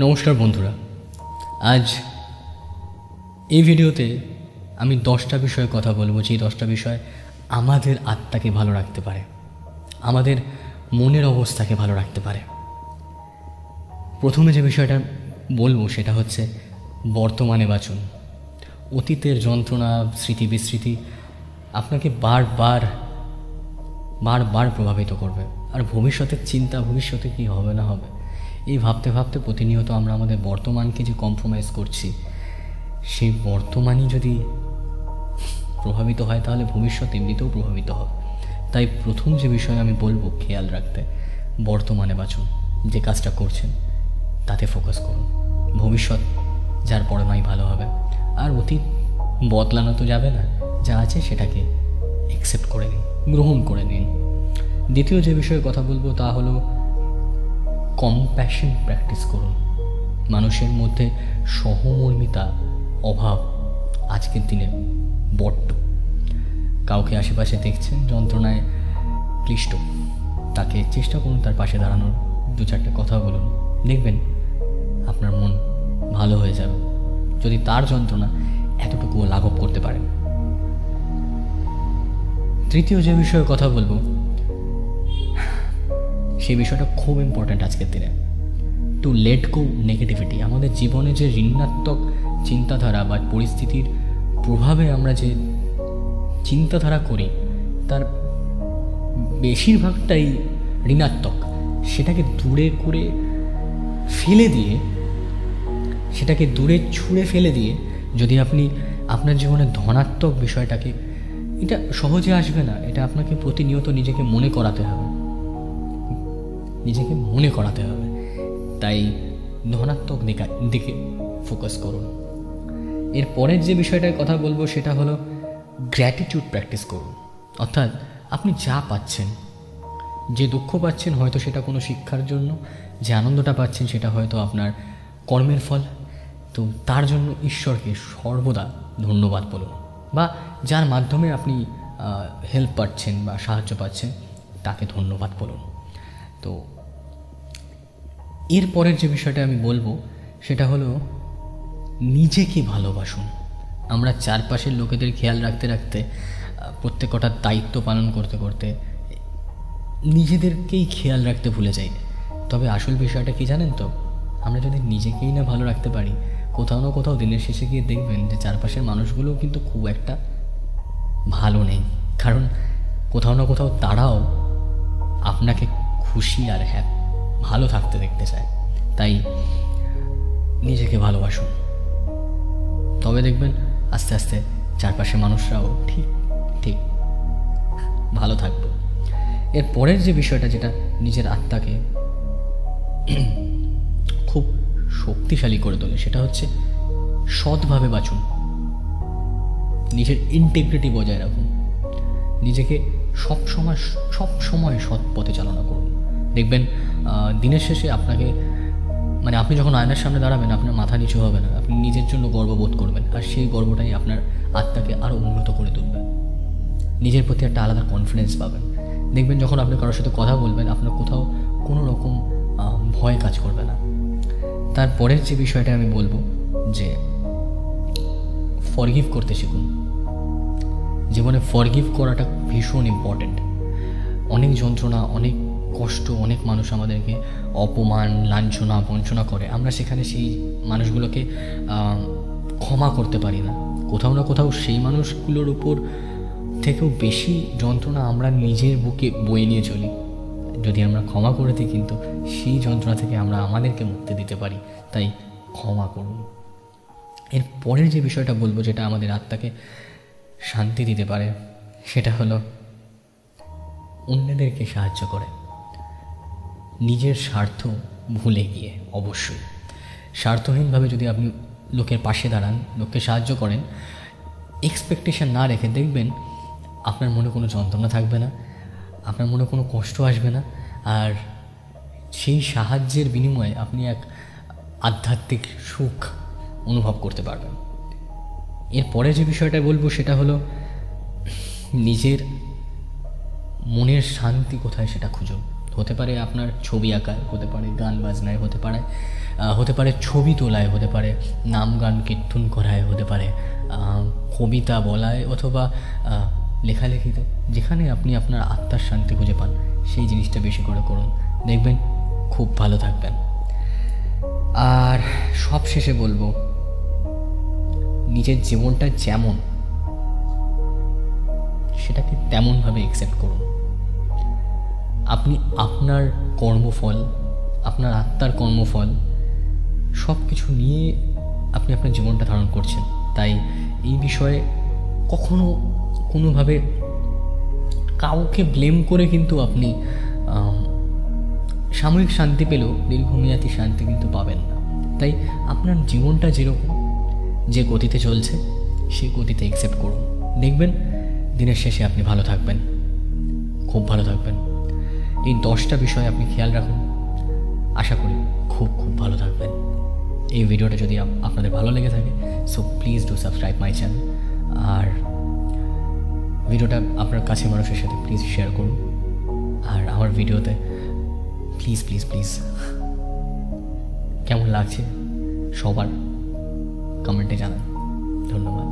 নমস্কার বন্ধুরা, আজ এই ভিডিওতে আমি 10টা বিষয়ে কথা বলবো, যেই 10টা বিষয় আমাদের আত্মাকে ভালো রাখতে পারে, আমাদের মনের অবস্থাকে ভালো রাখতে পারে। প্রথমে যে বিষয়টা বলবো সেটা হচ্ছে বর্তমানে বাঁচুন। অতীতের যন্ত্রণা, স্মৃতি বিস্মৃতি আপনাকে বারবার প্রভাবিত করবে, আর ভবিষ্যতের চিন্তা, ভবিষ্যতে কী হবে না হবে এই ভাবতে ভাবতে প্রতিনিয়ত আমরা আমাদের বর্তমানকে যে কম্প্রোমাইজ করছি, সেই বর্তমানই যদি প্রভাবিত হয় তাহলে ভবিষ্যৎ এমনিতেও প্রভাবিত হবে। তাই প্রথম যে বিষয় আমি বলবো খেয়াল রাখতে, বর্তমানে বাঁচুন। যে কাজটা করছেন তাতে ফোকাস করুন। ভবিষ্যৎ যার পরে নয় ভালো হবে। আর অতীত বদলানো তো যাবে না, যা আছে সেটাকে অ্যাকসেপ্ট করে নিন, গ্রহণ করে নিন। দ্বিতীয় যে বিষয়ে কথা বলবো তা হলো কম্প্যাশন প্র্যাকটিস করুন। মানুষের মধ্যে সহমর্মিতা অভাব আজকের দিনে বড্ড। কাউকে আশেপাশে দেখছেন যন্ত্রণায় ক্লিষ্ট, তাকে চেষ্টা করুন তার পাশে দাঁড়ানোর, 2-4টা কথা বলুন, দেখবেন আপনার মন ভালো হয়ে যাবে যদি তার যন্ত্রণা এতটুকুও লাঘব করতে পারেন। তৃতীয় যে বিষয়ে কথা বলবো সেই বিষয়টা খুব ইম্পর্ট্যান্ট আজকের দিনে, টু লেট গো নেগেটিভিটি। আমাদের জীবনে যে ঋণাত্মক চিন্তাধারা বা পরিস্থিতির প্রভাবে আমরা যে চিন্তাধারা করি তার বেশিরভাগটাই ঋণাত্মক। সেটাকে দূরে করে ফেলে দিয়ে, সেটাকে দূরে ছুঁড়ে ফেলে দিয়ে যদি আপনি আপনার জীবনে ধনাত্মক বিষয়টাকে, এটা সহজে আসবে না, এটা আপনাকে প্রতিনিয়ত নিজেকে মনে করাতে হবে, তাই ধনাত্মক দিকে ফোকাস করুন। এর পরের যে বিষয়টার কথা বলবো সেটা হলো গ্র্যাটিটিউড প্র্যাকটিস করুন। অর্থাৎ আপনি যা পাচ্ছেন, যে দুঃখ পাচ্ছেন হয়তো সেটা কোনো শিক্ষার জন্য, যে আনন্দটা পাচ্ছেন সেটা হয়তো আপনার কর্মের ফল, তো তার জন্য ঈশ্বরকে সর্বদা ধন্যবাদ বলুন, বা যার মাধ্যমে আপনি হেল্প পাচ্ছেন বা সাহায্য পাচ্ছেন তাকে ধন্যবাদ বলুন। তো এর পরের যে বিষয়টা আমি বলবো সেটা হলো নিজেকে ভালোবাসুন। আমরা চারপাশের লোকেদের খেয়াল রাখতে রাখতে, প্রত্যেকটা দায়িত্ব পালন করতে করতে নিজেদেরকেই খেয়াল রাখতে ভুলে যাই। তবে আসল বিষয়টা কি জানেন তো, আমরা যদি নিজেকেই না ভালো রাখতে পারি, কোথাও না কোথাও দিনের শেষে গিয়ে দেখবেন যে চারপাশের মানুষগুলোও কিন্তু খুব একটা ভালো নেই, কারণ কোথাও না কোথাও তারাও আপনাকে খুশি আর ভালো থাকতে দেখতে চায়। তাই নিজেকে ভালোবাসুন, তবে দেখবেন আস্তে আস্তে চারপাশের মানুষরাও ঠিক ভালো থাকবে। এর পরের যে বিষয়টা, যেটা নিজের আত্মাকে খুব শক্তিশালী করে তোলে, সেটা হচ্ছে সৎভাবে বাঁচুন। নিজের ইন্টিগ্রিটি বজায় রাখুন, নিজেকে সবসময় সৎ পথে চালনা করুন। দেখবেন দিনের শেষে আপনাকে, আপনি যখন আয়নার সামনে দাঁড়াবেন আপনার মাথা নিচু হবে না, আপনি নিজের জন্য গর্ববোধ করবেন, আর সেই গর্বটাই আপনার আত্মাকে আরও উন্নত করে তুলবে। নিজের প্রতি একটা আলাদা কনফিডেন্স পাবেন। দেখবেন যখন আপনি কারোর সাথে কথা বলবেন আপনার কোথাও কোনো রকম ভয় কাজ করবে না। তারপরের যে বিষয়টা আমি বলবো যে ফরগিভ করতে শিখুন। জীবনে ফরগিভ করাটা ভীষণ ইম্পর্ট্যান্ট। অনেক যন্ত্রণা, অনেক কষ্ট, অনেক মানুষ আমাদেরকে অপমান, লাঞ্ছনা, বঞ্চনা করে, আমরা সেখানে সেই মানুষগুলোকে ক্ষমা করতে পারি না। কোথাও না কোথাও সেই মানুষগুলোর উপর থেকেও বেশি যন্ত্রণা আমরা নিজের বুকে বয়ে নিয়ে চলি। যদি আমরা ক্ষমা করে দিই, কিন্তু সেই যন্ত্রণা থেকে আমরা আমাদেরকে মুক্তি দিতে পারি। তাই ক্ষমা করুন। এর পরের যে বিষয়টা বলবো, যেটা আমাদের আত্মাকে শান্তি দিতে পারে, সেটা হলো অন্যদেরকে সাহায্য করে। নিজের স্বার্থ ভুলে গিয়ে, অবশ্যই স্বার্থহীনভাবে যদি আপনি লোকের পাশে দাঁড়ান, লোককে সাহায্য করেন, এক্সপেকটেশন না রেখে, দেখবেন আপনার মনে কোনো যন্ত্রণা থাকবে না, আপনার মনে কোনো কষ্ট আসবে না, আর সেই সাহায্যের বিনিময়ে আপনি এক আধ্যাত্মিক সুখ অনুভব করতে পারবেন। এরপরে যে বিষয়টা বলবো সেটা হলো নিজের মনের শান্তি কোথায় সেটা খুঁজুন। হতে পারে আপনার ছবি আঁকায়, হতে পারে গান বাজনায়, হতে পারে হতে পারে ছবি তোলায়, হতে পারে নাম গান কীর্তন করায়, হতে পারে কবিতা বলায়, অথবা লেখালেখিতে। যেখানে আপনি আপনার আত্মার শান্তি খুঁজে পান সেই জিনিসটা বেশি করে করুন, দেখবেন খুব ভালো থাকবেন। আর সব শেষে বলবো, নিজের জীবনটা যেমন সেটাকে তেমনভাবে অ্যাকসেপ্ট করুন। আপনি আপনার কর্মফল, আপনার আত্মার কর্মফল সব কিছু নিয়ে আপনি আপনার জীবনটা ধারণ করছেন। তাই এই বিষয়ে কখনো কোনোভাবে কাউকে ব্লেম করে কিন্তু আপনি সাময়িক শান্তি পেলেও দীর্ঘমেয়াদী শান্তি কিন্তু পাবেন না। তাই আপনার জীবনটা যেরকম, যে গতিতে চলছে সেই গতিতে অ্যাকসেপ্ট করুন, দেখবেন দিনের শেষে আপনি ভালো থাকবেন, খুব ভালো থাকবেন। এই 10টা বিষয় আপনি খেয়াল রাখুন, আশা করি খুব খুব ভালো থাকবেন। এই ভিডিওটা যদি আপনাদের ভালো লেগে থাকে, so please do subscribe my channel. আর ভিডিওটা আপনার কাছের মানুষের সাথে প্লিজ শেয়ার করুন। আর আমার ভিডিওতে প্লিজ প্লিজ প্লিজ কেমন লাগছে সবার কমেন্টে জানান। ধন্যবাদ।